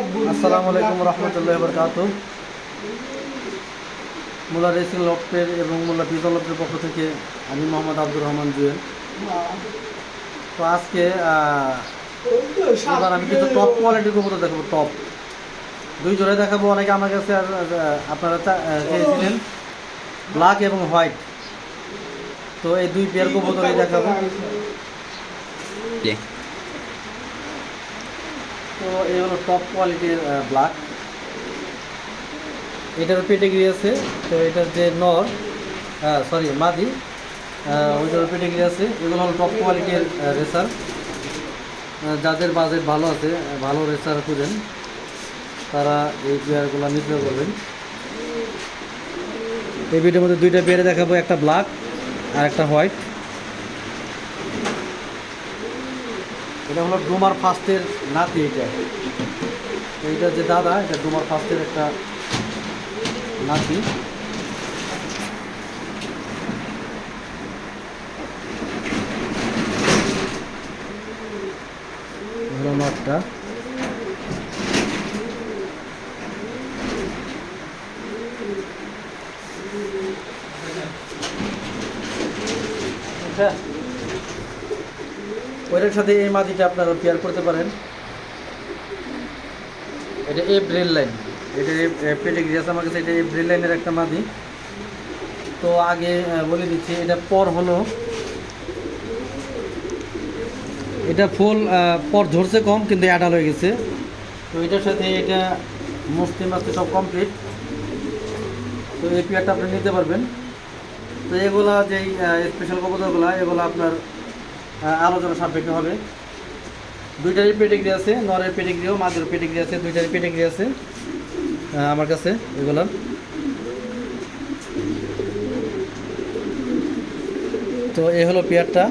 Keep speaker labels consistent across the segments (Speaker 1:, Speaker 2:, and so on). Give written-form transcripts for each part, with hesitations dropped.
Speaker 1: আসসালামু আলাইকুম রহমতুল্লাহি ওয়া বারাকাতুহু। মোল্লা রেসিং লফটের এবং মোল্লা পিজন লফটের পক্ষ থেকে আমি মোহাম্মদ আব্দুর রহমান জুয়েল। তো আজকে এবার আমি কিন্তু টপ কোয়ালিটির কবুতর দেখাবো। টপ দুই জোড়ায় দেখাবো। অনেকে আমার কাছে আপনারা চেয়েছিলেন ব্ল্যাক এবং হোয়াইট, তো এই দুই পেয়ার কবুতরই দেখাবো। তো এই হলো টপ কোয়ালিটির ব্ল্যাক, এটার পেডিগ্রি আছে। তো এটার যে নর মাদি, ওইটার পেডিগ্রি আছে। এগুলো হলো টপ কোয়ালিটির রেসার। যাদের বাজেট ভালো আছে, ভালো রেসার খুঁজেন, তারা এই পেয়ারগুলো নিতে করবেন। এই ভিডিওর মধ্যে দুইটা পেয়ারে দেখাবো, একটা ব্ল্যাক আর একটা হোয়াইট। এটা হলো ডুমার ফার্স্টের নাতি। এইটা যে দাদা, এটা ডুমার ফার্স্টের একটা নাতি। হলো নটটা। ওইটার সাথে এই মাদিটা আপনারা পেয়ার করতে পারেন। এটা এপ্রিল লাইন, এটা পেডিগ্রি আছে আমার কাছে। এটা এপ্রিল লাইনের একটা মাদি। তো আগে বলে দিচ্ছি, এটা পর হলো, এটা ফুল পর ঝরছে কম, কিন্তু অ্যাডাল হয়ে গেছে। তো এটার সাথে এটা মস্তি মাস্তি সব কমপ্লিট। তো এই পেয়ারটা আপনি নিতে পারবেন। তো এগুলা যেই স্পেশাল কবুতরগুলো, এগুলো আপনার আলোচনা সাপেক্ষে হবে। দুইটারই পেডিগ্রি আছে, নরের পেডিগ্রিও মাদের পেডিগ্রি আছে, দুইটারই পেডিগ্রি আছে আমার কাছে এগুলো। তো এই হলো পেয়ারটা।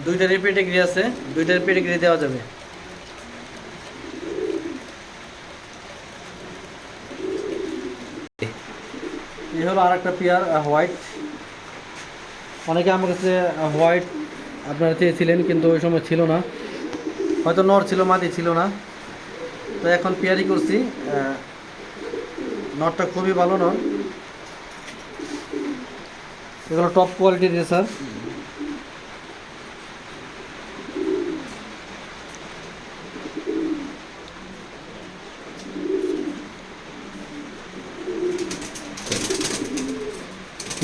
Speaker 1: দুইটারই পেডিগ্রি আছে, দুইটার পেডিগ্রি দেওয়া যাবে। এই হলো আর একটা পেয়ার হোয়াইট। অনেকে আমার কাছে হোয়াইট আপনারা চেয়েছিলেন, কিন্তু ওই সময় ছিল না, হয়তো নর ছিল মাদি ছিল না। তো এখন পেয়ারই করছি। নরটা খুবই ভালো নর। এগুলো টপ কোয়ালিটির রেসার।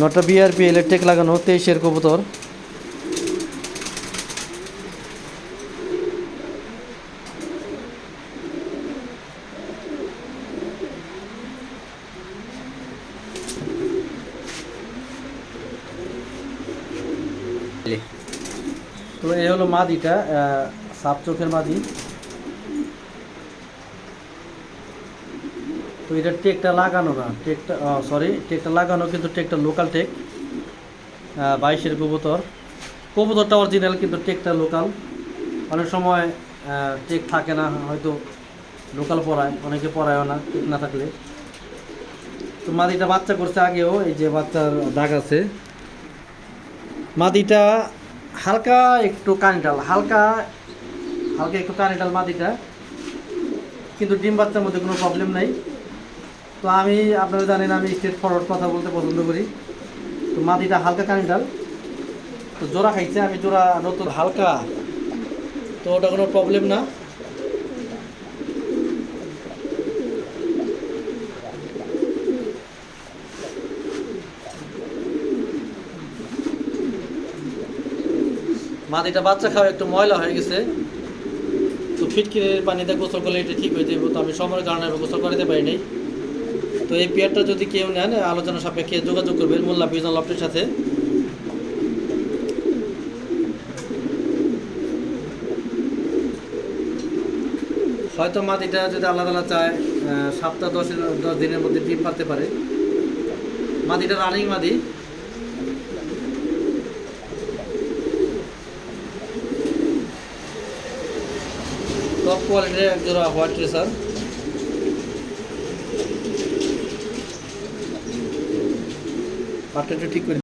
Speaker 1: নটটা বিআরপি ইলেকট্রিক লাগানো, 23-এর কবুতর। তো এই হলো মাদিটা, সাপ চোখের মাদি। তো এটা টেকটা লাগানো না, টেকটা লাগানো, কিন্তু টেকটা লোকাল টেক। 22-এর কবুতর। কবুতরটা অরিজিনাল, কিন্তু টেকটা লোকাল। অনেক সময় টেক থাকে না, হয়তো লোকাল পরায়, অনেকে পরায়ও না টেক না থাকলে। তো মাদিটা বাচ্চা করছে আগেও, এই যে বাচ্চার দাগ আছে। মাদিটা হালকা একটু কানিটাল, হালকা একটু কানিটাল মাদিটা, কিন্তু ডিম বাচ্চার মধ্যে কোনো প্রবলেম নাই। তো আমি, আপনারা জানেন, আমি স্ট্রেট ফরওয়ার্ড কথা বলতে পছন্দ করি। তো মাদিটা হালকা কানিটাল, তো জোড়া খাইছে, আমি জোড়া নতুন হালকা, তো ওটা কোনো প্রবলেম না। মাদিটা বাচ্চা খাওয়া একটু ময়লা হয়ে গেছে, তো ফিটকিরির পানিতে গোসল করলে এটা ঠিক হয়ে যাবে। তো আমি সময়ের কারণে গোসল করাতে পারি নাই। তো এই পেয়ারটা যদি কেউ নেন, আলোচনা সাপেক্ষে যোগাযোগ করবেন মোল্লা পিজন লফটের সাথে। হয়তো মাদিটা যদি আল্লাহ তাআলা চায় সপ্তাহ 10 দিনের মধ্যে ডিম পারতে পারে। মাদিটা রানিং মাদি। টপ কোয়ালিটির এক জোড়া হোয়াইট রেসার। পাটটা একটু ঠিক করে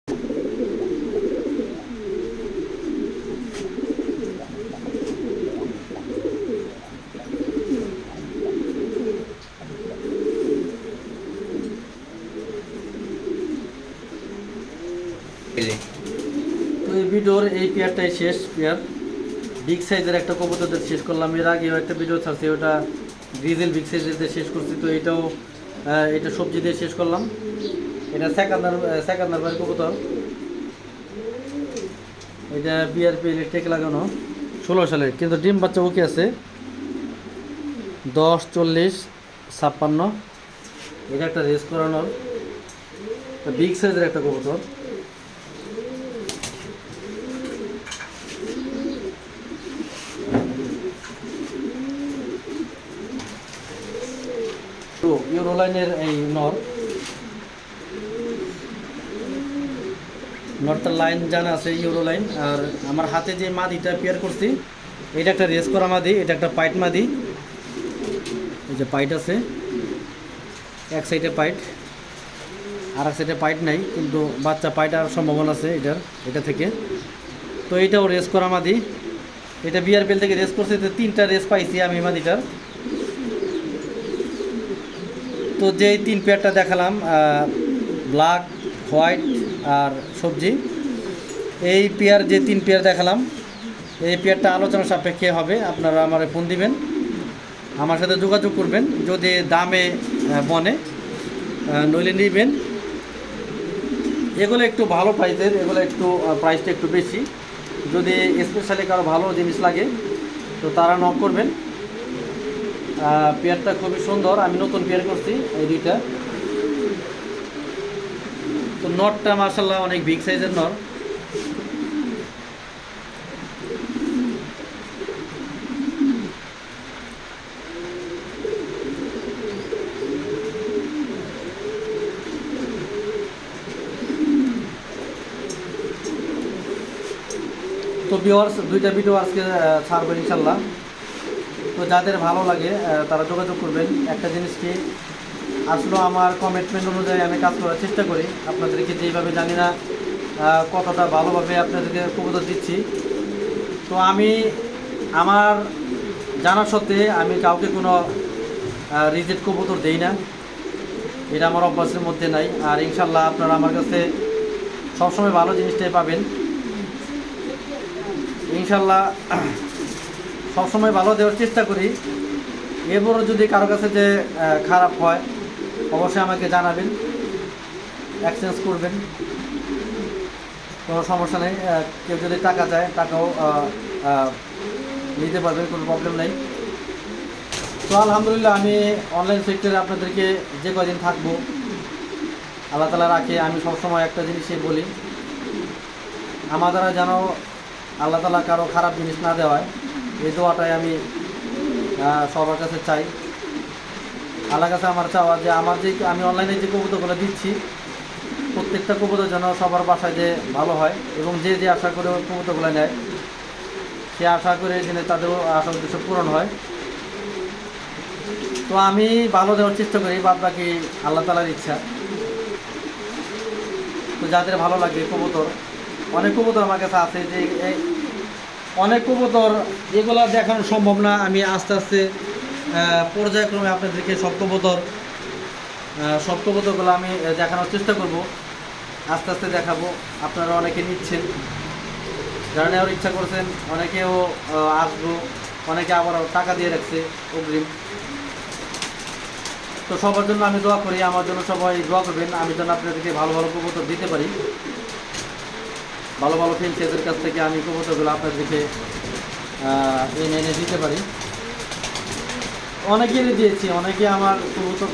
Speaker 1: তো এই ভিডিওর এই পেয়ারটাই শেষ পেয়ার। বিগ সাইজের একটা কবুতরদের শেষ করলাম। এর আগেও একটা ভিডিও ছাড়ছি, ওটা গ্রিজেল বিগ সাইজের শেষ করছি। তো এটা সবজি দিয়ে শেষ করলাম। এটা সেকেন্ড নাম্বার কবুতর। এটা বিআরপি টেক লাগানো 16 সালের, কিন্তু ডিম বাচ্চা ওকে আছে 10, 40, 56। এটা একটা রেস করানোর বিগ সাইজের একটা কবুতর। তো ইউরোলাইনের এই নটটার লাইন জানা আছে, ইউরোলাইন। আর আমার হাতে যে মাদিটা পেয়ার করছি, এটা একটা রেস করা মাদি, এটা একটা পাইট মাদি। এই যে পাইট আছে, এক সাইডে পাইট, আর এক সাইডে পাইট নাই, কিন্তু বাচ্চা পাইট আর সম্ভাবনা আছে এটা থেকে। তো এইটাও রেস করা মাদি। এটা বিআরপিএল থেকে রেস করছে, 3টা রেস পাইছি আমি মাদিটার। তো যেই 3 পেয়ারটা দেখালাম, ব্ল্যাক, হোয়াইট আর সবজি, এই পেয়ার যে 3 পেয়ার দেখালাম, এই পেয়ারটা আলোচনা সাপেক্ষে হবে। আপনারা আমার ফোন দিবেন, আমার সাথে যোগাযোগ করবেন। যদি দামে বনে নইলে নিবেন। এগুলো একটু ভালো প্রাইসের, এগুলো একটু প্রাইসটা একটু বেশি। যদি স্পেশালি কারো ভালো জিনিস লাগে তো তারা নক করবেন। পেয়ারটা খুবই সুন্দর, আমি নতুন পেয়ার করছি এই 2টা। তো নটটা মাশাআল্লাহ অনেক বিগ সাইজের নর। তো ভিউয়ার্স, 2টা ভিডিও আজকে ছাড়বেন ইনশাল্লাহ। তো যাদের ভালো লাগে তারা যোগাযোগ করবেন। একটা জিনিস কি, আসলে আমার কমিটমেন্ট অনুযায়ী আমি কাজ করার চেষ্টা করি। আপনাদেরকে যেইভাবে জানি না কতটা ভালোভাবে আপনাদেরকে কবুতর দিচ্ছি। তো আমি আমার জানা সত্ত্বে আমি কাউকে কোনো রিজেক্ট কবুতর দেই না, এটা আমার অভ্যাসের মধ্যে নাই। আর ইনশাল্লাহ আপনারা আমার কাছে সবসময় ভালো জিনিসটাই পাবেন ইনশাল্লাহ। সবসময় ভালো দেওয়ার চেষ্টা করি। এরপরও যদি কারো কাছে যে খারাপ হয় অবশ্যই আমাকে জানাবেন, এক্সচেঞ্জ করবেন, কোনো সমস্যা নেই। কেউ যদি টাকা চায় টাকাও নিতে পারবেন, কোনো প্রবলেম নেই। তো আলহামদুলিল্লাহ, আমি অনলাইন সেক্টরে আপনাদেরকে যে কয়দিন থাকবো আল্লাহ তাআলা রাখে। আমি সবসময় একটা জিনিসই বলি, আমার দ্বারা যেন আল্লাহ তাআলা কারো খারাপ জিনিস না দেওয়ায়, এই দোয়াটাই আমি সবার কাছে চাই। আল্লাহর কাছে আমার চাওয়া যে আমি অনলাইনে যে কবুতরগুলো দিচ্ছি, প্রত্যেকটা কবুতর যেন সবার বাসায় যে ভালো হয়, এবং যে আশা করে ওই কবুতরগুলো নেয় সে আশা করে যেন তাদেরও আশা উদ্দেশ্য পূরণ হয়। তো আমি ভালো দেওয়ার চেষ্টা করি, বাদ বাকি আল্লাহ তাআলার ইচ্ছা। তো যাদের ভালো লাগে কবুতর, অনেক কবুতর আমার কাছে আছে, যে অনেক কবুতর এগুলো দেখানো সম্ভব না। আমি আস্তে আস্তে পর্যায়ক্রমে আপনাদেরকে সব কবুতরগুলো আমি দেখানোর চেষ্টা করব, আস্তে আস্তে দেখাবো। আপনারা অনেকে নিচ্ছেন, যারা নেওয়ার ইচ্ছা করছেন, অনেকেও আসবো, অনেকে আবার টাকা দিয়ে রাখছে অগ্রিম। তো সবার জন্য আমি দোয়া করি, আমার জন্য সবাই দোয়া করবেন, আমি যেন আপনাদেরকে ভালো ভালো কবুতর দিতে পারি। ভালো ভালো ফ্রেন্ডসদের কাছ থেকে আমি কবুতরগুলো আপনাদেরকে এনে দিতে পারি। অনেকেরই দিয়েছি, অনেকে আমার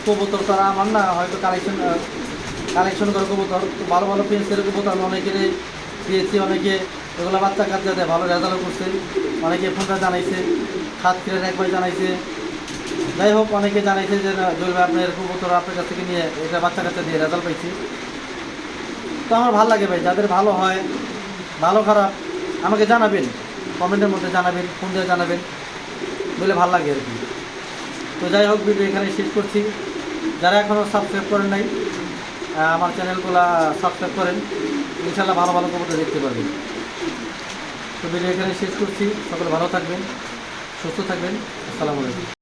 Speaker 1: কবুতর তারা আমার না হয়তো কালেকশন করে কবুতর। তো ভালো ভালো ফ্রেন্ডসের কবুতর আমি অনেকেরই দিয়েছি। অনেকে এগুলো বাচ্চা কাচ্চাতে ভালো রেজাল্ট করছে, অনেকে ফোনটা জানাইছে, 7 কিলোর একবার জানাইছে, যাই হোক, অনেকে জানাইছে যে না জুয়েল ভাই, আপনার কবুতর আপনার কাছ থেকে নিয়ে এটা বাচ্চা কাচ্চা দিয়ে রেজাল্ট পাইছি। তো আমার ভালো লাগে ভাই, যাদের ভালো হয়, ভালো খারাপ আমাকে জানাবেন, কমেন্টের মধ্যে জানাবেন, ফোন দিয়ে জানাবেন, বলে ভালো লাগে আর কি। তো যাই হোক, ভিডিও এখানে শেষ করছি। যারা এখনও সাবস্ক্রাইব করেন নাই, আমার চ্যানেলগুলো সাবস্ক্রাইব করেন, ইনশাল্লাহ ভালো ভালো কবুতর দেখতে পারবেন। তো ভিডিও এখানে শেষ করছি। সকলে ভালো থাকবেন, সুস্থ থাকবেন। আসসালামু আলাইকুম।